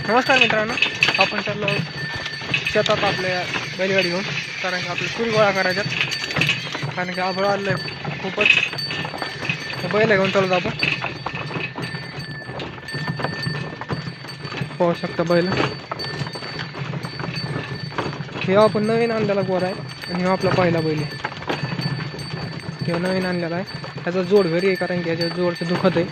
नमस्कार मित्रांनो, आपण चाललो शेतात आपल्या बैलगाडी घेऊन. कारण की आपल्या तुरी गोळा करायच्यात. कारण की आभाळ आलं आहे खूपच. बैल घेऊन चाललो आपण. पाहू शकता बैल. हे आपण नवीन आणलेला गोरा आहे आणि हा आपला पहिला बैल आहे. हे नवीन आणलेला आहे. त्याचा जोड घरी आहे कारण की याच्या जोडचं दुखत आहे,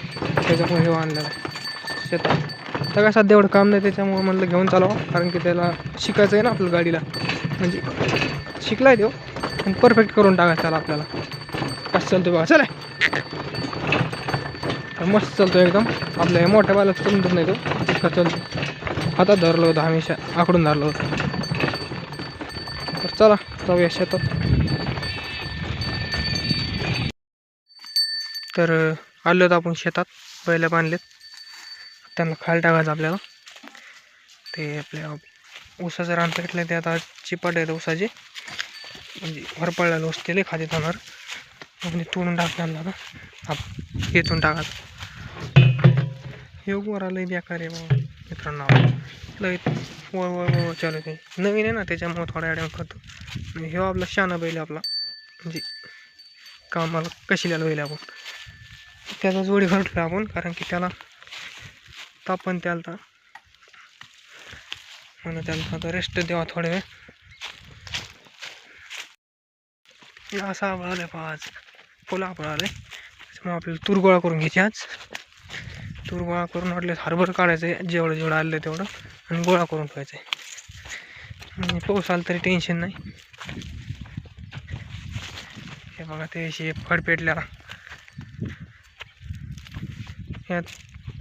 त्याच्यामुळे हे आणलेला आहे शेतात. तर काय सध्या एवढं काम नाही, त्याच्यामुळे म्हणलं घेऊन चालावं. कारण की त्याला शिकायचं आहे ना आपल्या गाडीला, म्हणजे शिकलाय तो पण परफेक्ट करून टाकायचं त्याला आपल्याला. कसं चालतो बघा, चला मस्त चालतो एकदम. आपल्या हे मोठ्या बायला समजत नाही तो इतका चालतो. हातात धरलं होतं, हमेशा आकडून धरलं होतं. तर चला जाऊया शेतात. तर आलो तर आपण शेतात, बैल बांधलेत, त्यांना खाली टाकायचं आपल्याला. ते आपल्या ऊसाचं रान पेटलं, ते आता चिपाट आहेत ऊसाचे, म्हणजे भरपळलेलं ऊस ते खाली जाणार म्हणजे तोडून टाकणार ना येथून टाकायचं. हे वर लय बेकार आहे बाबा मित्रांनो, लय वर चालू आहे. नवीन आहे ना त्याच्यामुळे थोडा ॲडम करतो. हे आपला शाना बैल आपला, म्हणजे कामाला कशीला बैल आपण. त्याचा जोडी घालतो आपण कारण की त्याला तापण त्याला म्हणून त्याला आता रेस्ट द्यावा थोड्या वेळ. असा आभाळ आलं आहे आज, फुलं आभाळ आलं आहे. त्याच्यामुळे आपल्याला तूर गोळा करून घ्यायची. आज तूर गोळा करून वाटलं हरभर काढायचं आहे, जेवढं जेवढं आलं तेवढं, आणि गोळा करून ठेवायचं आहे. म्हणजे पाऊस आला तरी टेन्शन नाही. हे बघा ते अशी फड पेटल्या ह्यात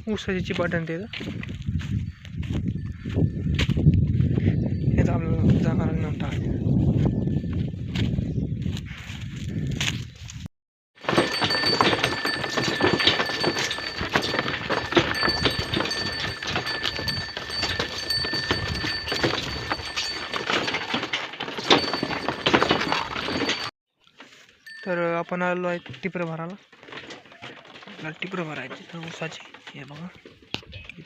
ऊसाची चिपाटण त्याचं हेच आपल्याला जाणार नेऊन टाकायचं. तर आपण आलो आहे टिपरं भरायला. आपल्याला टिपरं भरायची तर ऊसाची. हे बघा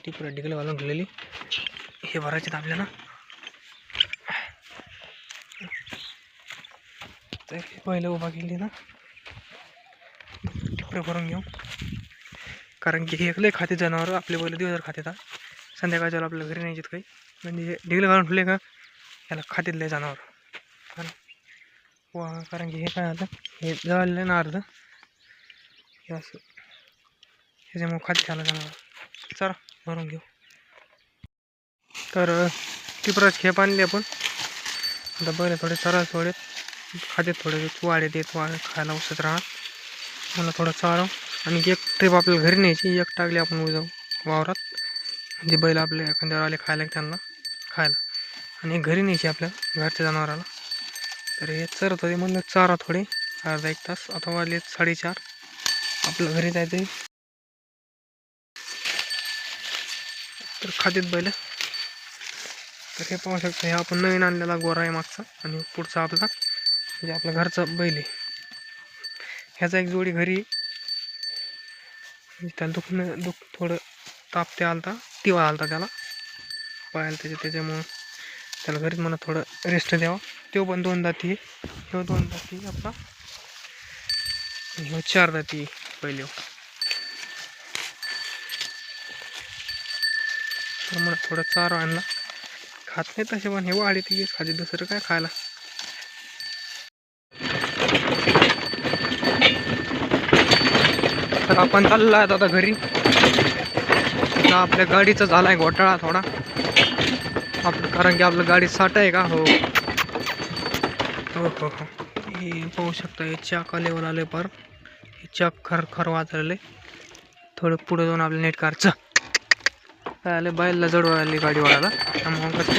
टिपरं ढिगलं घालून ठेवलेली, हे भरायचे आपल्याला. तर पहिलं उभा केली ना टिपरं भरून घेऊ. कारण की हे लय खाते जनावर आपले बैल दिवसभर खातात. संध्याकाळच्या आपल्याला घरी न्यायचे काही, म्हणजे ढिगलं घालून ठेवले का याला खातेत लय जनावर. कारण की हे काय आलं, हे जळलं ना अर्ध, हे असं त्याच्यामुळे खाते झालं जनावर. चला भरून घेऊ. तर टिपराच खेप आणली आपण. आता बैल थोडे चरा थोडे खाते, थोडे वाढे देत खायला उसत राहणार. मला थोडं चारव आणि एक ट्रिप आपल्याला घरी न्यायची. एक टाकली आपण वावरात, म्हणजे बैल आपले एखाद्यावर आले खायला त्यांना खायला, आणि घरी न्यायची आपल्या घरच्या जनावराला. तर हे चरत होते म्हणलं चारा थोडे अर्धा एक तास. आता वाजले 4:30, आपलं घरी जायचं. तर खातेत बैल. तर हे पाहू शकता, हे आपण नवीन आणलेला गोरा आहे मागचा, आणि पुढचा आपला म्हणजे आपल्या घरचा बैल आहे. ह्याचा एक जोडी घरी, त्याला दुख थोडं ताप ते आलता, तिवा आलता त्याला पायाला त्याच्यामुळं त्याला घरीच म्हणा थोडं रेस्ट द्यावा. तो पण 2 दाती, ह्यो 2 दाती आपला, ह्यो 4 दाती पहिले. तर मला थोडा चारा आणला. खात नाही तसे, पण हे वाढे तिघेच खाते, दुसरं काय खायला. तर आपण चाललो आहे आता घरी. आपल्या गाडीचा झाला आहे घोटाळा थोडा आपलं, कारण की आपलं गाडी साठ आहे का. हो हो हो हो, हे पाहू शकता, हे चाक लेवल आले पर, हे चाक खर वाजले. थोडं पुढे जाऊन आपलं नेट कारचं काय आलं, बैलला जडवा आली गाडी वाढायला. त्यामुळं कसं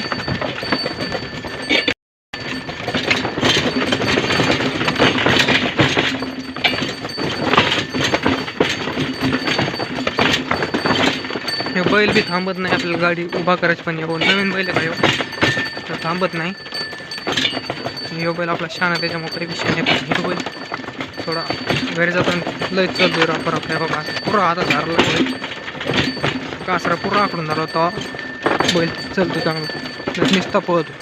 हे बैल बी थांबत नाही आपल्याला गाडी उभा करायची. पण हो नवीन बैल आहे तर थांबत नाही. हे बैल आपला शान आहे, त्याच्यामुळे काही विषय नाही. हे बैल थोडा घरी जाताना लय चलतोय रापर आपल्या बघा, पुरा हातात धरला बैल, कासरा पुरा आकडून झाला होता. बैल चालतो चांगला नुसता पळतो.